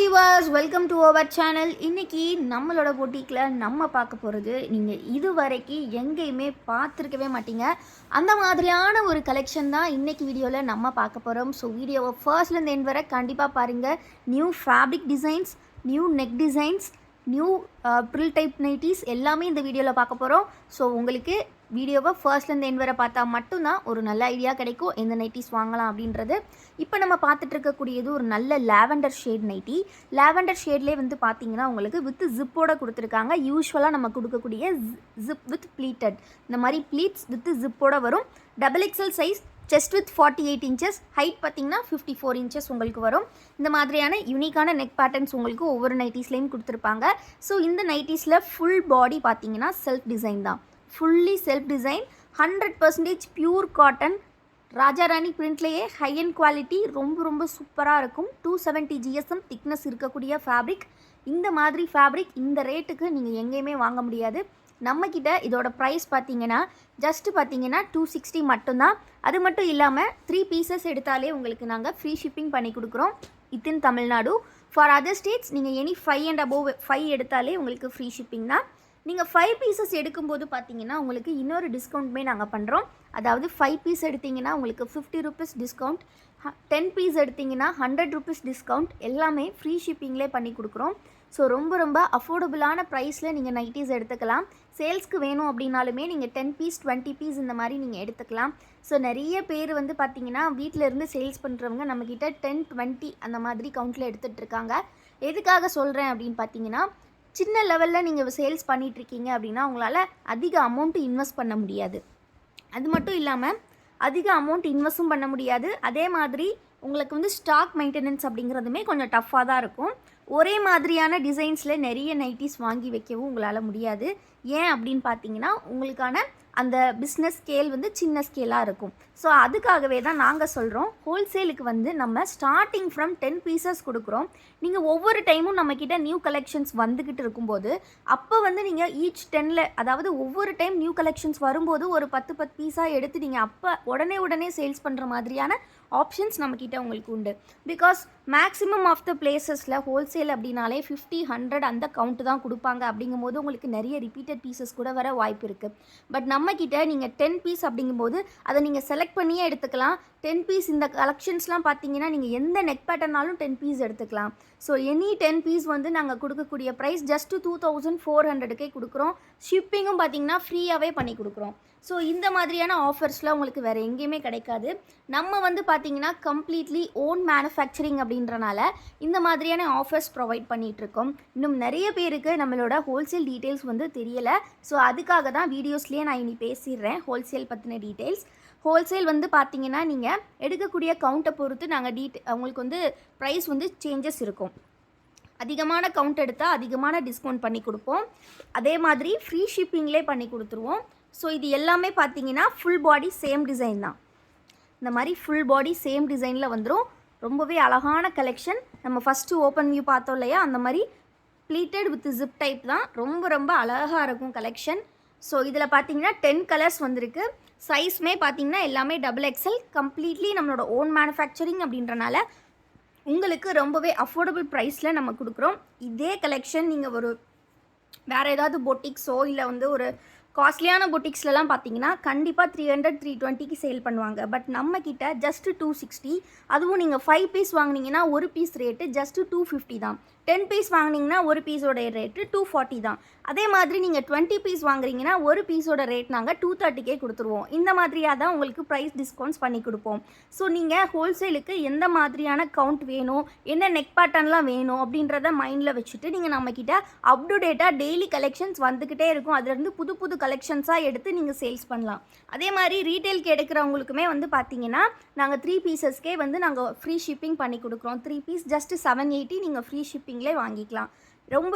Viewers, welcome to our channel. இன்றைக்கி நம்மளோட பொட்டிக்கில் நம்ம பார்க்க போகிறது நீங்கள் இதுவரைக்கும் எங்கேயுமே பார்த்துருக்கவே மாட்டீங்க. அந்த மாதிரியான ஒரு கலெக்ஷன் தான் இன்றைக்கி வீடியோவில் நம்ம பார்க்க போகிறோம். ஸோ வீடியோவை ஃபர்ஸ்ட்லேருந்து எண்ட் வரை கண்டிப்பாக பாருங்கள். New fabric designs, new neck designs, new frill type nighties எல்லாமே இந்த வீடியோவில் பார்க்க போகிறோம். ஸோ உங்களுக்கு வீடியோவை ஃபர்ஸ்ட்லேருந்து எண்ட் வரை பார்த்தா மட்டும்தான் ஒரு நல்ல ஐடியா கிடைக்கும் எந்த நைட்டிஸ் வாங்கலாம் அப்படின்றது. இப்போ நம்ம பார்த்துட்டு இருக்கக்கூடியது ஒரு நல்ல லாவெண்டர் ஷேட் நைட்டி. லாவெண்டர் ஷேட்லேயே வந்து பார்த்தீங்கன்னா உங்களுக்கு வித் ஜிப்போட கொடுத்துருக்காங்க. யூஸ்வலாக நம்ம கொடுக்கக்கூடிய ஜிப் வித் ப்ளீட்டட், இந்த மாதிரி ப்ளீட்ஸ் வித் ஜிப்போட வரும். XXL size, chest with 48 inches, height பார்த்தீங்கன்னா 54 இன்ச்சஸ் உங்களுக்கு வரும். இந்த மாதிரியான யூனிக்கான நெக் பேட்டர்ன்ஸ் உங்களுக்கு ஒவ்வொரு நைட்டிஸ்லேயும் கொடுத்துருப்பாங்க. ஸோ இந்த நைட்டிஸில் ஃபுல் பாடி பார்த்தீங்கன்னா செல்ஃப் டிசைன் தான், fully self design, 100% pure cotton, ராஜாராணி பிரிண்ட்லேயே ஹை அண்ட் குவாலிட்டி, ரொம்ப சூப்பராக இருக்கும். 270 GSM திக்னஸ் இருக்கக்கூடிய ஃபேப்ரிக். இந்த மாதிரி ஃபேப்ரிக் இந்த ரேட்டுக்கு நீங்கள் எங்கேயுமே வாங்க முடியாது. நம்மக்கிட்ட இதோட ப்ரைஸ் பார்த்தீங்கன்னா ஜஸ்ட்டு பார்த்தீங்கன்னா 260 மட்டும்தான். அது மட்டும் இல்லாமல் 3 பீசஸ் எடுத்தாலே உங்களுக்கு நாங்கள் ஃப்ரீ ஷிப்பிங் பண்ணி கொடுக்குறோம் within Tamil Nadu. For other states நீங்கள் எனி 5 and above 5 எடுத்தாலே உங்களுக்கு ஃப்ரீ ஷிப்பிங் தான். நீங்கள் 5 பீசஸ் எடுக்கும்போது பார்த்தீங்கன்னா உங்களுக்கு இன்னொரு டிஸ்கவுண்ட்டுமே நாங்கள் பண்ணுறோம். அதாவது 5 பீஸ் எடுத்திங்கன்னா உங்களுக்கு 50 rupees டிஸ்கவுண்ட், 10 பீஸ் எடுத்திங்கன்னா 100 rupees டிஸ்கவுண்ட், எல்லாமே ஃப்ரீ ஷிப்பிங்லேயே பண்ணி கொடுக்குறோம். ஸோ ரொம்ப அஃபோர்டபுளான ப்ரைஸில் நீங்கள் நைட்டிஸ் எடுத்துக்கலாம். சேல்ஸ்க்கு வேணும் அப்படின்னாலுமே நீங்கள் 10 பீஸ் 20 பீஸ் இந்த மாதிரி நீங்கள் எடுத்துக்கலாம். ஸோ நிறைய பேர் வந்து பார்த்திங்கன்னா வீட்டில் இருந்து சேல்ஸ் பண்ணுறவங்க நம்மக்கிட்ட 10, 20 அந்த மாதிரி கவுண்டில் எடுத்துகிட்டு இருக்காங்க. எதுக்காக சொல்கிறேன் அப்படின்னு பார்த்தீங்கன்னா, சின்ன லெவலில் நீங்கள் சேல்ஸ் பண்ணிகிட்ருக்கீங்க அப்படின்னா உங்களால் அதிக அமௌண்ட்டு இன்வெஸ்ட் பண்ண முடியாது. அது மட்டும் இல்லாமல் அதிக அமௌண்ட் இன்வெஸ்ட்டும் பண்ண முடியாது. அதே மாதிரி உங்களுக்கு வந்து ஸ்டாக் மெயின்டெனன்ஸ் அப்படிங்கிறதுமே கொஞ்சம் டஃப்பாக தான் இருக்கும். ஒரே மாதிரியான டிசைன்ஸில் நிறைய நைட்டிஸ் வாங்கி வைக்கவும் உங்களால் முடியாது. ஏன் அப்படின்னு பார்த்தீங்கன்னா உங்களுக்கான அந்த பிஸ்னஸ் ஸ்கேல் வந்து சின்ன ஸ்கேலாக இருக்கும். ஸோ அதுக்காகவே தான் நாங்கள் சொல்கிறோம், ஹோல்சேலுக்கு வந்து நம்ம ஸ்டார்டிங் ஃப்ரம் 10 பீசஸ் கொடுக்குறோம். நீங்கள் ஒவ்வொரு டைமும் நம்மக்கிட்ட நியூ கலெக்ஷன்ஸ் வந்துக்கிட்டு இருக்கும்போது அப்போ வந்து நீங்கள் ஈச் 10ல், அதாவது ஒவ்வொரு டைம் நியூ கலெக்ஷன்ஸ் வரும்போது ஒரு 10 பீஸாக எடுத்து நீங்கள் அப்போ உடனே சேல்ஸ் பண்ணுற மாதிரியான ஆப்ஷன்ஸ் நம்மக்கிட்ட உங்களுக்கு உண்டு. பிகாஸ் மேக்ஸிமம் ஆஃப் த பிளேசஸில் ஹோல்சேல் அப்படின்னாலே 50, 100 அந்த கவுண்ட் தான் கொடுப்பாங்க. அப்படிங்கும்போது உங்களுக்கு நிறைய ரிப்பீட்டட் பீசஸ் கூட வர வாய்ப்பு இருக்குது. பட் நம்மக்கிட்ட நீங்கள் 10 பீஸ் அப்படிங்கும்போது அதை நீங்கள் செலக்ட் பண்ணியே எடுத்துக்கலாம். 10 பீஸ் இந்த கலெக்ஷன்ஸ்லாம் பார்த்தீங்கன்னா நீங்கள் எந்த நெக் பேட்டர்னாலும் 10 பீஸ் எடுத்துக்கலாம். ஸோ எனி 10 பீஸ் வந்து நாங்கள் கொடுக்கக்கூடிய ப்ரைஸ் ஜஸ்ட்டு 2400 கொடுக்குறோம். ஷிப்பிங்கும் பார்த்தீங்கன்னா ஃப்ரீயாகவே பண்ணி கொடுக்குறோம். ஸோ இந்த மாதிரியான ஆஃபர்ஸ்லாம் உங்களுக்கு வேறு எங்கேயுமே கிடைக்காது. நம்ம வந்து பார்த்திங்கன்னா கம்ப்ளீட்லி ஓன் மேனுஃபேக்சரிங் அப்படின்றனால இந்த மாதிரியான ஆஃபர்ஸ் ப்ரொவைட் பண்ணிகிட்ருக்கோம். இன்னும் நிறைய பேருக்கு நம்மளோட ஹோல்சேல் டீட்டெயில்ஸ் வந்து தெரியலை. ஸோ அதுக்காக தான் வீடியோஸ்லேயே நான் இனி பேசிடுறேன் ஹோல்சேல் பற்றின டீட்டெயில்ஸ். ஹோல்சேல் வந்து பார்த்திங்கன்னா நீங்கள் எடுக்கக்கூடிய கவுண்ட்டை பொறுத்து நாங்கள் உங்களுக்கு வந்து ப்ரைஸ் வந்து சேஞ்சஸ் இருக்கும். அதிகமான கவுண்ட் எடுத்தால் அதிகமான டிஸ்கவுண்ட் பண்ணி கொடுப்போம். அதே மாதிரி ஃப்ரீ ஷிப்பிங்லேயே பண்ணி கொடுத்துருவோம். ஸோ இது எல்லாமே பார்த்தீங்கன்னா ஃபுல் பாடி சேம் டிசைன் தான். இந்த மாதிரி ஃபுல் பாடி சேம் டிசைனில் வந்துடும். ரொம்பவே அழகான கலெக்ஷன். நம்ம ஃபஸ்ட்டு ஓப்பன் வியூ பார்த்தோம் இல்லையா, அந்த மாதிரி ப்ளீட்டட் வித் ஜிப் டைப் தான். ரொம்ப அழகாக இருக்கும் கலெக்ஷன். ஸோ இதில் பார்த்தீங்கன்னா 10 கலர்ஸ் வந்திருக்கு. சைஸ்மே பார்த்தீங்கன்னா எல்லாமே XXL, கம்ப்ளீட்லி நம்மளோட ஓன் மேனுஃபேக்சரிங் அப்படின்றனால உங்களுக்கு ரொம்பவே அஃபோர்டபுள் ப்ரைஸில் நம்ம கொடுக்குறோம். இதே கலெக்ஷன் நீங்கள் ஒரு வேறு ஏதாவது பொட்டிக்ஸோ இல்லை வந்து ஒரு காஸ்ட்லியான பொட்டிக்ஸ்லாம் பார்த்தீங்கன்னா கண்டிப்பாக 300, 320 சேல் பண்ணுவாங்க. பட் நம்மக்கிட்ட ஜஸ்ட்டு 260. அதுவும் நீங்கள் 5 பீஸ் வாங்கினீங்கன்னா ஒரு பீஸ் ரேட்டு ஜஸ்ட்டு 250 தான். 10 பீஸ் வாங்கினீங்கன்னா ஒரு பீஸோட ரேட்டு 240 தான். அதே மாதிரி நீங்கள் 20 பீஸ் வாங்குறீங்கன்னா ஒரு பீஸோட ரேட் நாங்கள் 230 கொடுத்துருவோம். இந்த மாதிரியாக தான் உங்களுக்கு ப்ரைஸ் டிஸ்கவுண்ட்ஸ் பண்ணி கொடுப்போம். ஸோ நீங்கள் ஹோல்சேலுக்கு எந்த மாதிரியான கவுண்ட் வேணும், என்ன நெக் பேட்டர்ன்லாம் வேணும் அப்படின்றத மைண்டில் வச்சுட்டு நீங்கள் நம்மக்கிட்ட அப் டு டேட்டாக டெய்லி கலெக்ஷன்ஸ் வந்துக்கிட்டே இருக்கும். அதுலேருந்து புது கலெக்ஷன்ஸாக எடுத்து நீங்கள் சேல்ஸ் பண்ணலாம். அதே மாதிரி ரீட்டெயிலுக்கு எடுக்கிறவங்களுக்குமே வந்து பார்த்தீங்கன்னா நாங்கள் 3 பீசஸ்க்கே வந்து நாங்கள் ஃப்ரீ ஷிப்பிங் பண்ணி கொடுக்குறோம். 3 பீஸ் ஜஸ்ட்டு 780 நீங்கள் ஃப்ரீ ஷிப்பிங்லேயே வாங்கிக்கலாம்.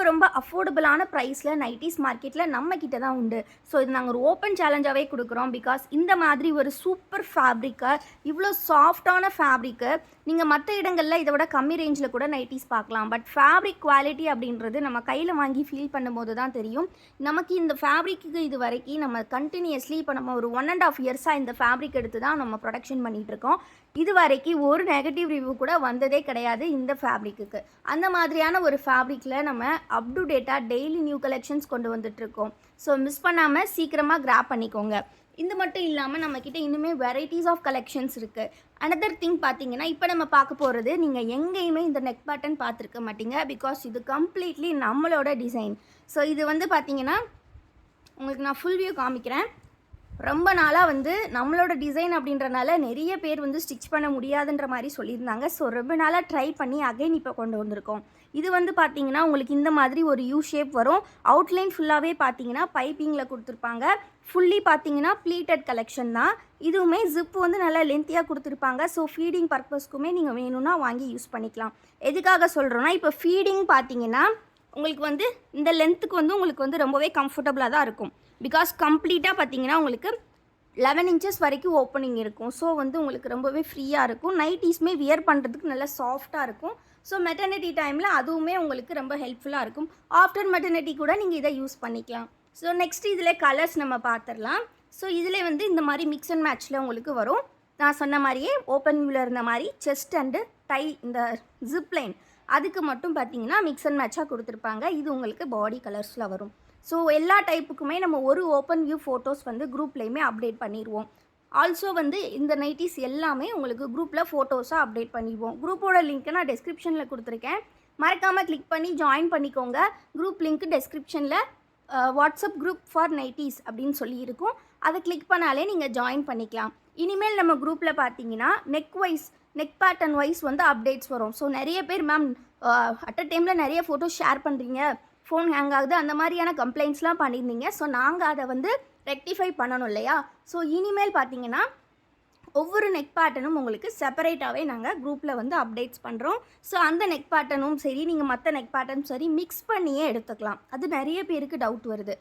ரொம்ப அஃபோர்டபுளான ப்ரைஸில் நைட்டிஸ் மார்க்கெட்டில் நம்மக்கிட்ட தான் உண்டு. ஸோ இது நாங்கள் ஒரு ஓப்பன் சேலஞ்சாகவே கொடுக்குறோம். பிகாஸ் இந்த மாதிரி ஒரு சூப்பர் ஃபேப்ரிக்கை, இவ்வளோ சாஃப்டான ஃபேப்ரிக்கு நீங்கள் மற்ற இடங்களில் இதை விட கம்மி ரேஞ்சில் கூட நைட்டிஸ் பார்க்கலாம். பட் ஃபேப்ரிக் குவாலிட்டி அப்படின்றது நம்ம கையில் வாங்கி ஃபீல் பண்ணும்போது தான் தெரியும். நமக்கு இந்த ஃபேப்ரிக்கு இது வரைக்கும் நம்ம கண்டினியூஸ்லி இப்போ நம்ம ஒரு 1.5 இயர்ஸாக இந்த ஃபேப்ரிக் எடுத்து தான் நம்ம ப்ரொடக்ஷன் பண்ணிகிட்ருக்கோம். இது வரைக்கும் ஒரு நெகட்டிவ் ரிவ்யூ கூட வந்ததே கிடையாது இந்த ஃபேப்ரிக்கு. அந்த மாதிரியான ஒரு ஃபேப்ரிக்கில் நம்ம அப் டு டேட்டாக டெய்லி நியூ கலெக்ஷன்ஸ் கொண்டு வந்துட்ருக்கோம். ஸோ மிஸ் பண்ணாமல் சீக்கிரமாக கிராப் பண்ணிக்கோங்க. இது மட்டும் இல்லாமல் நம்மக்கிட்ட இன்னுமே வெரைட்டிஸ் ஆஃப் கலெக்ஷன்ஸ் இருக்குது. அனதர் திங் பார்த்தீங்கன்னா, இப்போ நம்ம பார்க்க போகிறது நீங்கள் எங்கேயுமே இந்த நெக் பேட்டர்ன் பார்த்துருக்க மாட்டீங்க. பிகாஸ் இது கம்ப்ளீட்லி நம்மளோட டிசைன். ஸோ இது வந்து பார்த்தீங்கன்னா உங்களுக்கு நான் ஃபுல் வியூ காமிக்கிறேன். ரொம்ப நாளாக வந்து நம்மளோட டிசைன் அப்படின்றனால நிறைய பேர் வந்து ஸ்டிச் பண்ண முடியாதுன்ற மாதிரி சொல்லியிருந்தாங்க. ஸோ ரொம்ப நாளாக ட்ரை பண்ணி அகைன் இப்போ கொண்டு வந்திருக்கோம். இது வந்து பார்த்தீங்கன்னா உங்களுக்கு இந்த மாதிரி ஒரு யூ ஷேப் வரும். அவுட்லைன் ஃபுல்லாகவே பார்த்தீங்கன்னா பைப்பிங்கில் கொடுத்துருப்பாங்க. ஃபுல்லி பார்த்தீங்கன்னா ப்ளீட்டட் கலெக்ஷன் தான். இதுவுமே ஜிப் வந்து நல்லா லென்த்தியாக கொடுத்துருப்பாங்க. ஸோ ஃபீடிங் பர்பஸ்க்குமே நீங்கள் வேணும்னா வாங்கி யூஸ் பண்ணிக்கலாம். எதுக்காக சொல்கிறோன்னா, இப்போ ஃபீடிங் பார்த்தீங்கன்னா உங்களுக்கு வந்து இந்த லென்த்துக்கு வந்து உங்களுக்கு வந்து ரொம்பவே கம்ஃபர்டபுளாக தான் இருக்கும். பிகாஸ் கம்ப்ளீட்டாக பார்த்தீங்கன்னா உங்களுக்கு 11 இன்ச்சஸ் வரைக்கும் ஓப்பனிங் இருக்கும். ஸோ வந்து உங்களுக்கு ரொம்பவே ஃப்ரீயாக இருக்கும். நைட்டீஸ்மே வியர் பண்ணுறதுக்கு நல்லா சாஃப்டாக இருக்கும். ஸோ மெட்டர்னிட்டி டைமில் அதுவுமே உங்களுக்கு ரொம்ப ஹெல்ப்ஃபுல்லாக இருக்கும். ஆஃப்டர் மெட்டர்னிட்டி கூட நீங்கள் இதை யூஸ் பண்ணிக்கலாம். ஸோ நெக்ஸ்ட் இதில் கலர்ஸ் நம்ம பார்த்துடலாம். ஸோ இதில் வந்து இந்த மாதிரி மிக்ஸ் அண்ட் மேட்ச்சில் உங்களுக்கு வரும். நான் சொன்ன மாதிரியே ஓப்பன் வியூவில் இருந்த மாதிரி செஸ்ட் அண்டு டை இந்த ஜிப் லைன் அதுக்கு மட்டும் பார்த்தீங்கன்னா மிக்ஸ் அண்ட் மேட்சாக கொடுத்துருப்பாங்க. இது உங்களுக்கு பாடி கலர்ஸில் வரும். ஸோ எல்லா டைப்புக்குமே நம்ம ஒரு ஓப்பன் வியூ ஃபோட்டோஸ் வந்து குரூப்லேயுமே அப்டேட் பண்ணிடுவோம். ஆல்சோ வந்து இந்த நைட்டிஸ் எல்லாமே உங்களுக்கு குரூப்பில் ஃபோட்டோஸாக அப்டேட் பண்ணிடுவோம். குரூப்போட லிங்க்கை நான் டெஸ்கிரிப்ஷனில் கொடுத்துருக்கேன். மறக்காமல் கிளிக் பண்ணி ஜாயின் பண்ணிக்கோங்க. குரூப் லிங்க் டெஸ்கிரிப்ஷனில் வாட்ஸ்அப் குரூப் ஃபார் நைட்டிஸ் அப்படின்னு சொல்லி இருக்கும். அதை கிளிக் பண்ணாலே நீங்கள் ஜாயின் பண்ணிக்கலாம். இனிமேல் நம்ம குரூப்பில் பார்த்தீங்கன்னா நெக் பேட்டர்ன் வைஸ் வந்து அப்டேட்ஸ் வரும். ஸோ நிறைய பேர் மேம் அட் அ டைமில் நிறைய ஃபோட்டோஸ் ஷேர் பண்ணுறீங்க, ஃபோன் ஹேங் ஆகுது, அந்த மாதிரியான கம்ப்ளைண்ட்ஸ்லாம் பண்ணியிருந்தீங்க. ஸோ நாங்கள் அதை வந்து ரெக்டிஃபை பண்ணணும் இல்லையா? ஸோ இனிமேல் பார்த்தீங்கன்னா ஒவ்வொரு நெக் பேட்டர்னும் உங்களுக்கு செப்பரேட்டாகவே நாங்கள் குரூப்பில் வந்து அப்டேட்ஸ் பண்ணுறோம். ஸோ அந்த நெக் பேட்டர்னும் சரி, நீங்கள் மற்ற நெக் பேட்டர்னும் சரி மிக்ஸ் பண்ணியே எடுத்துக்கலாம். அது நிறைய பேருக்கு டவுட் வருது.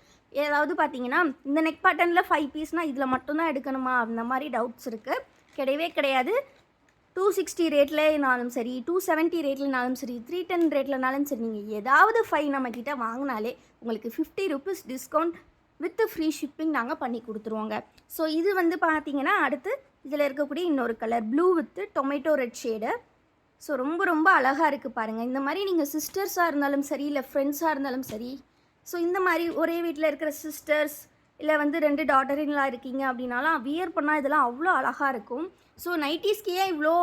ஏதாவது பார்த்தீங்கன்னா இந்த நெக் பேட்டர்னில் 5 பீஸ்னால் இதில் மட்டும்தான் எடுக்கணுமா, அந்த மாதிரி டவுட்ஸ் இருக்குது. கிடையவே கிடையாது. 260 ரேட்லனாலும் சரி, 270 ரேட்லனாலும் சரி, 310 ரேட்லனாலும் சரி, நீங்கள் ஏதாவது 5 நம்மக்கிட்ட வாங்கினாலே உங்களுக்கு 50 rupees discount with free shipping நாங்கள் பண்ணி கொடுத்துருவோங்க. ஸோ இது வந்து பார்த்தீங்கன்னா அடுத்து இதில் இருக்கக்கூடிய இன்னொரு colour blue with tomato red shade. So ரொம்ப ரொம்ப அழகாக இருக்குது பாருங்கள். இந்த மாதிரி நீங்கள் சிஸ்டர்ஸாக இருந்தாலும் சரி, இல்லை ஃப்ரெண்ட்ஸாக இருந்தாலும் சரி, ஸோ இந்த மாதிரி ஒரே வீட்டில் இருக்கிற சிஸ்டர்ஸ் இல்லை வந்து 2 டாட்டரின்லாம் இருக்கீங்க அப்படின்னாலாம் வியர் பண்ணால் இதெல்லாம் அவ்வளோ அழகாக இருக்கும். ஸோ நைட்டிஸ்க்கு ஏன் இவ்வளோ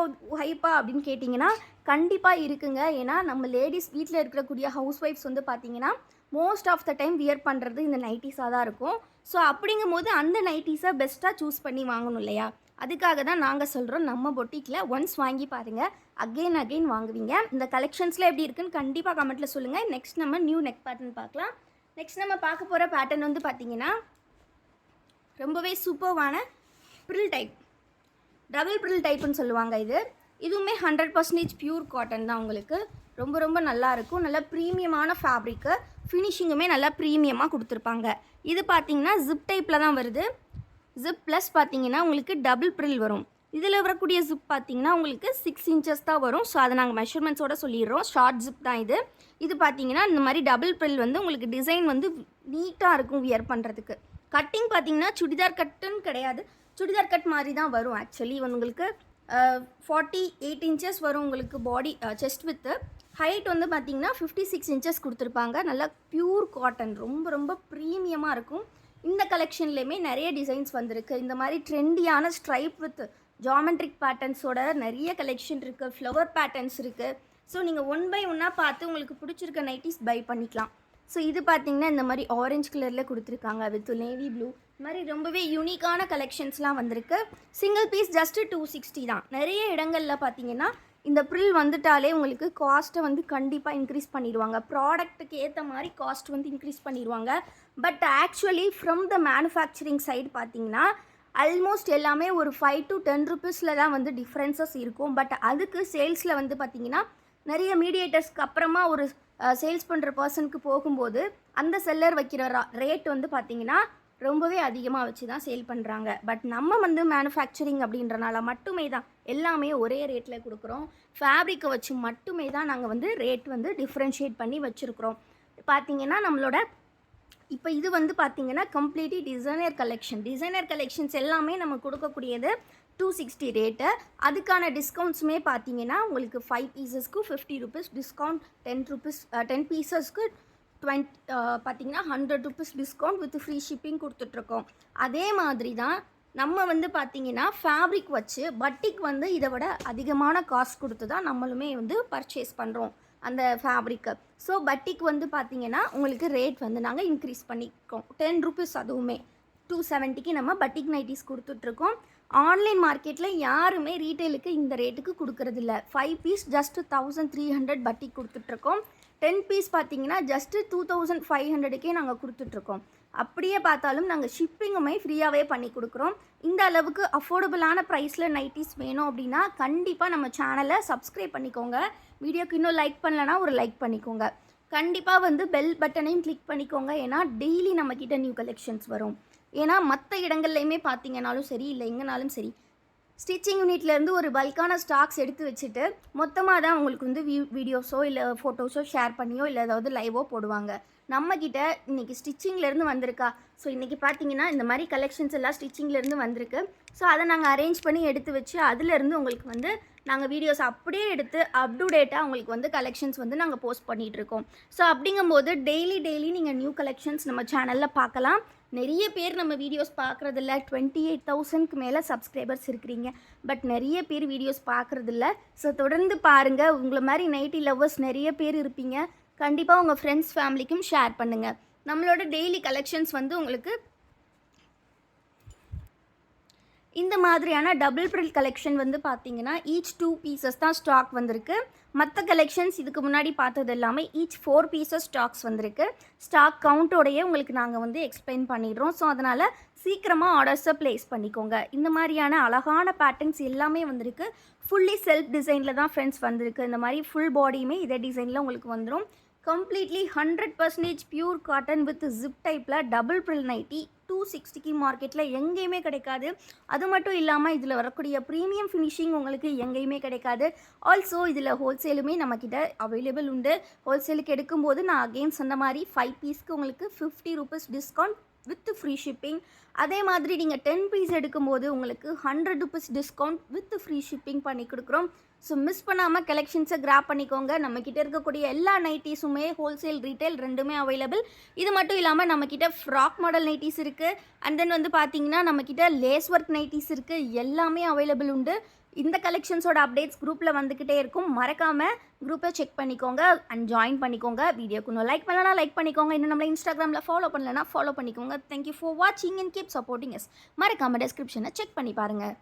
ஹைப்பா அப்படின்னு கேட்டிங்கன்னா கண்டிப்பாக இருக்குங்க. ஏன்னா நம்ம லேடிஸ் வீட்டில் இருக்கக்கூடிய ஹவுஸ் ஒய்ஃப்ஸ் வந்து பார்த்திங்கன்னா most of the time wear பண்ணுறது இந்த நைட்டிஸாக தான் இருக்கும். ஸோ அப்படிங்கும் போது அந்த நைட்டிஸை பெஸ்ட்டாக சூஸ் பண்ணி வாங்கணும் இல்லையா? அதுக்காக தான் நாங்கள் சொல்கிறோம், நம்ம பொட்டிக்கில் ஒன்ஸ் வாங்கி பாருங்கள், அகெயின் வாங்குவீங்க. இந்த கலெக்ஷன்ஸில் எப்படி இருக்குன்னு கண்டிப்பாக கமெண்ட்டில் சொல்லுங்கள். நெக்ஸ்ட் நம்ம நியூ நெக் பேட்டர்ன் பார்க்கலாம். நெக்ஸ்ட் நம்ம பார்க்க போகிற பேட்டர்ன் வந்து பார்த்திங்கன்னா ரொம்பவே சூப்பர்வான ப்ரில் டைப், டபுள் ப்ரில் டைப்புன்னு சொல்லுவாங்க. இதுவுமே 100% பியூர் காட்டன் தான். உங்களுக்கு ரொம்ப ரொம்ப நல்லாயிருக்கும். நல்லா ப்ரீமியமான ஃபேப்ரிக்கு, ஃபினிஷிங்குமே நல்லா ப்ரீமியமாக கொடுத்துருப்பாங்க. இது பார்த்திங்கன்னா ஜிப் டைப்பில் தான் வருது. ஜிப் ப்ளஸ் பார்த்திங்கன்னா உங்களுக்கு டபுள் ப்ரில் வரும். இதில் வரக்கூடிய ஜிப் பார்த்திங்கன்னா உங்களுக்கு 6 இன்ச்சஸ் தான் வரும். ஸோ அதை நாங்கள் மெஷர்மெண்ட்ஸோடு சொல்லிடுறோம். ஷார்ட் ஜிப் தான் இது பார்த்திங்கன்னா இந்த மாதிரி டபுள் ப்ரில் வந்து உங்களுக்கு டிசைன் வந்து நீட்டாக இருக்கும் வியர் பண்ணுறதுக்கு. கட்டிங் பார்த்திங்கன்னா சுடிதார் கட்டுன்னு கிடையாது, சுடிதார் கட் மாதிரி தான் வரும். ஆக்சுவலி உங்களுக்கு 48 இன்ச்சஸ் வரும் உங்களுக்கு பாடி செஸ்ட் வித்து. ஹைட் வந்து பார்த்திங்கன்னா 56 இன்ச்சஸ் கொடுத்துருப்பாங்க. நல்லா பியூர் காட்டன், ரொம்ப ரொம்ப ப்ரீமியமாக இருக்கும். இந்த கலெக்ஷன்லேயுமே நிறைய டிசைன்ஸ் வந்திருக்கு. இந்த மாதிரி ட்ரெண்டியான ஸ்ட்ரைப் வித் ஜாமெட்ரிக் பேட்டர்ன்ஸோட நிறைய கலெக்ஷன் இருக்குது. ஃப்ளவர் பேட்டர்ன்ஸ் இருக்குது. ஸோ நீங்கள் 1 by 1 பார்த்து உங்களுக்கு பிடிச்சிருக்க நைட்டிஸ் பை பண்ணிக்கலாம். ஸோ இது பார்த்திங்கன்னா இந்த மாதிரி ஆரஞ்சு கலரில் கொடுத்துருக்காங்க வித் நேவி ப்ளூ. இந்த மாதிரி ரொம்பவே யூனிக்கான கலெக்ஷன்ஸ்லாம் வந்திருக்கு. சிங்கிள் பீஸ் ஜஸ்ட்டு 260 தான். நிறைய இடங்களில் பார்த்திங்கன்னா இந்த ப்ரில் வந்துட்டாலே உங்களுக்கு காஸ்ட்டை வந்து கண்டிப்பாக இன்க்ரீஸ் பண்ணிடுவாங்க. ப்ராடக்ட்டுக்கு ஏற்ற மாதிரி காஸ்ட் வந்து இன்க்ரீஸ் பண்ணிடுவாங்க. But actually from the manufacturing side பார்த்திங்கன்னா ஆல்மோஸ்ட் எல்லாமே ஒரு 5 to 10 ருபீஸில் தான் வந்து டிஃப்ரென்சஸ் இருக்கும். பட் அதுக்கு சேல்ஸில் வந்து பார்த்திங்கன்னா நிறைய மீடியேட்டர்ஸ்க்கு அப்புறமா ஒரு சேல்ஸ் பண்ணுற பர்சனுக்கு போகும்போது அந்த செல்லர் வைக்கிற ரேட் வந்து பார்த்திங்கன்னா ரொம்பவே அதிகமாக வச்சு தான் சேல் பண்ணுறாங்க. பட் நம்ம வந்து மேனுஃபேக்சரிங் அப்படின்றனால மட்டுமே தான் எல்லாமே ஒரே ரேட்டில் கொடுக்குறோம். ஃபேப்ரிக்கை வச்சு மட்டுமே தான் நாங்கள் வந்து ரேட் வந்து டிஃப்ரென்ஷியேட் பண்ணி வச்சுருக்குறோம். பார்த்திங்கன்னா நம்மளோட இப்போ இது வந்து பார்த்திங்கன்னா கம்ப்ளீட்லி டிசைனர் கலெக்ஷன்ஸ் எல்லாமே நம்ம கொடுக்கக்கூடியது 260 ரேட்டு. அதுக்கான டிஸ்கவுண்ட்ஸுமே பார்த்தீங்கன்னா உங்களுக்கு 5 பீசஸ்க்கு 50 ருபீஸ் டிஸ்கவுண்ட், 10 பீசஸ்க்கு பார்த்தீங்கன்னா 100 rupees discount with free shipping கொடுத்துட்ருக்கோம். அதே மாதிரி தான் நம்ம வந்து பார்த்தீங்கன்னா ஃபேப்ரிக் வச்சு பட்டிக் வந்து இதை விட அதிகமான காஸ்ட் கொடுத்து தான் நம்மளுமே வந்து பர்ச்சேஸ் பண்ணுறோம் அந்த ஃபேப்ரிக்கை. ஸோ பட்டிக் வந்து பார்த்தீங்கன்னா உங்களுக்கு ரேட் வந்து நாங்கள் இன்க்ரீஸ் பண்ணியிருக்கோம் 10 ருபீஸ். அதுவுமே 270க்கு நம்ம பட்டிக் நைட்டிஸ் கொடுத்துட்ருக்கோம். ஆன்லைன் மார்க்கெட்டில் யாருமே ரீட்டெயிலுக்கு இந்த ரேட்டுக்கு கொடுக்குறதில்ல. 5 பீஸ் ஜஸ்ட் 1300 பட்டிக் கொடுத்துட்ருக்கோம். 10 பீஸ் பார்த்தீங்கன்னா ஜஸ்ட்டு 2500க்கே நாங்கள் கொடுத்துட்ருக்கோம். அப்படியே பார்த்தாலும் நாங்கள் ஷிப்பிங்குமே ஃப்ரீயாகவே பண்ணி கொடுக்குறோம். இந்த அளவுக்கு அஃபோர்டபுளான ப்ரைஸில் நைட்டிஸ் வேணும் அப்படின்னா கண்டிப்பாக நம்ம சேனலை சப்ஸ்கிரைப் பண்ணிக்கோங்க. வீடியோக்கு இன்னும் லைக் பண்ணலன்னா ஒரு லைக் பண்ணிக்கோங்க. கண்டிப்பாக வந்து பெல் பட்டனையும் கிளிக் பண்ணிக்கோங்க. ஏன்னா டெய்லி நம்மக்கிட்ட நியூ கலெக்ஷன்ஸ் வரும். ஏன்னா மற்ற இடங்கள்லையுமே பார்த்தீங்கன்னாலும் சரி, இல்லை எங்கேனாலும் சரி, ஸ்டிச்சிங் யூனிட்லேருந்து ஒரு பல்கான ஸ்டாக்ஸ் எடுத்து வச்சுட்டு மொத்தமாக தான் உங்களுக்கு வந்து வீடியோஸோ இல்லை ஃபோட்டோஸோ ஷேர் பண்ணியோ இல்லை ஏதாவது லைவோ போடுவாங்க. நம்மக்கிட்ட இன்றைக்கி ஸ்டிச்சிங்லேருந்து வந்திருக்கா, ஸோ இன்றைக்கி பார்த்தீங்கன்னா இந்த மாதிரி கலெக்ஷன்ஸ் எல்லாம் ஸ்டிச்சிங்லேருந்து வந்திருக்கு. ஸோ அதை நாங்கள் அரேஞ்ச் பண்ணி எடுத்து வச்சு அதுலேருந்து உங்களுக்கு வந்து நாங்கள் வீடியோஸ் அப்படியே எடுத்து அப் டு டேட்டாக உங்களுக்கு வந்து கலெக்ஷன்ஸ் வந்து நாங்கள் போஸ்ட் பண்ணிகிட்ருக்கோம். ஸோ அப்படிங்கும்போது டெய்லி நீங்கள் நியூ கலெக்ஷன்ஸ் நம்ம சேனலில் பார்க்கலாம். நிறைய பேர் நம்ம வீடியோஸ் பார்க்குறதில்ல. 28,000க்கு மேலே சப்ஸ்கிரைபர்ஸ் இருக்கிறீங்க, பட் நிறைய பேர் வீடியோஸ் பார்க்குறதில்ல. ஸோ தொடர்ந்து பாருங்கள். உங்களை மாதிரி நைட்டி லவ்வர்ஸ் நிறைய பேர் இருப்பீங்க. கண்டிப்பாக உங்கள் ஃப்ரெண்ட்ஸ் ஃபேமிலிக்கும் ஷேர் பண்ணுங்கள். நம்மளோட டெய்லி கலெக்ஷன்ஸ் வந்து உங்களுக்கு இந்த மாதிரியான டபுள் ப்ரில் கலெக்ஷன் வந்து பார்த்தீங்கன்னா ஈச் 2 பீசஸ் தான் ஸ்டாக் வந்திருக்கு. மற்ற கலெக்ஷன்ஸ் இதுக்கு முன்னாடி பார்த்தது எல்லாமே ஈச் 4 பீசஸ் ஸ்டாக்ஸ் வந்திருக்கு. ஸ்டாக் கவுண்டோடையே உங்களுக்கு நாங்கள் வந்து எக்ஸ்பிளைன் பண்ணிடுறோம். ஸோ அதனால் சீக்கிரமாக ஆர்டர்ஸை ப்ளேஸ் பண்ணிக்கோங்க. இந்த மாதிரியான அழகான பேட்டர்ன்ஸ் எல்லாமே வந்திருக்கு. ஃபுல்லி செல்ஃப் டிசைனில் தான் ஃப்ரெண்ட்ஸ் வந்திருக்கு. இந்த மாதிரி ஃபுல் பாடியுமே இதே டிசைனில் உங்களுக்கு வந்துடும். Completely 100% pure cotton with zip டைப்பில் டபுள் ப்ரில் நைட்டி 260க்கு மார்க்கெட்டில் எங்கேயுமே கிடைக்காது. அது மட்டும் இல்லாமல் இதில் வரக்கூடிய ப்ரீமியம் ஃபினிஷிங் உங்களுக்கு எங்கேயுமே கிடைக்காது. ஆல்சோ இதில் ஹோல்சேலுமே நம்மக்கிட்ட அவைலபிள் உண்டு. ஹோல்சேலுக்கு எடுக்கும்போது நான் அகெயின் சொன்ன மாதிரி 5 பீஸ்க்கு உங்களுக்கு 50 rupees discount with free shipping. அதே மாதிரி நீங்கள் 10 பீஸ் எடுக்கும்போது உங்களுக்கு 100 rupees discount with free shipping பண்ணி கொடுக்குறோம். ஸோ மிஸ் பண்ணாமல் கலெக்ஷன்ஸை கிராப் பண்ணிக்கோங்க. நம்மக்கிட்ட இருக்கக்கூடிய எல்லா நைட்டிஸுமே ஹோல்சேல் ரீட்டைல் ரெண்டுமே அவைலபிள். இது மட்டும் இல்லாமல் நம்மக்கிட்ட ஃப்ராக் மாடல் நைட்டிஸ் இருக்குது. அண்ட் தென் வந்து பார்த்தீங்கன்னா நம்மக்கிட்ட லேஸ் ஒர்க் நைட்டிஸ் இருக்குது. எல்லாமே அவைலபிள் உண்டு. இந்த கலெக்ஷன்ஸோட அப்டேட்ஸ் குரூப்பில் வந்துக்கிட்டே இருக்கும். மறக்காமல் குரூப்பை செக் பண்ணிக்கோங்க அண்ட் ஜாயின் பண்ணிக்கோங்க. வீடியோக்கு இன்னும் லைக் பண்ணலன்னா லைக் பண்ணிக்கோங்க. இன்னும் நம்மளை இன்ஸ்டாகிராமில் ஃபாலோ பண்ணலன்னா ஃபாலோ பண்ணிக்கோங்க. தேங்க்யூ ஃபார் வாட்சிங் அண்ட் கீப் சப்போர்ட்டிங் எஸ். மறக்காமல் டெஸ்கிரிப்ஷனை செக் பண்ணி பாருங்கள்.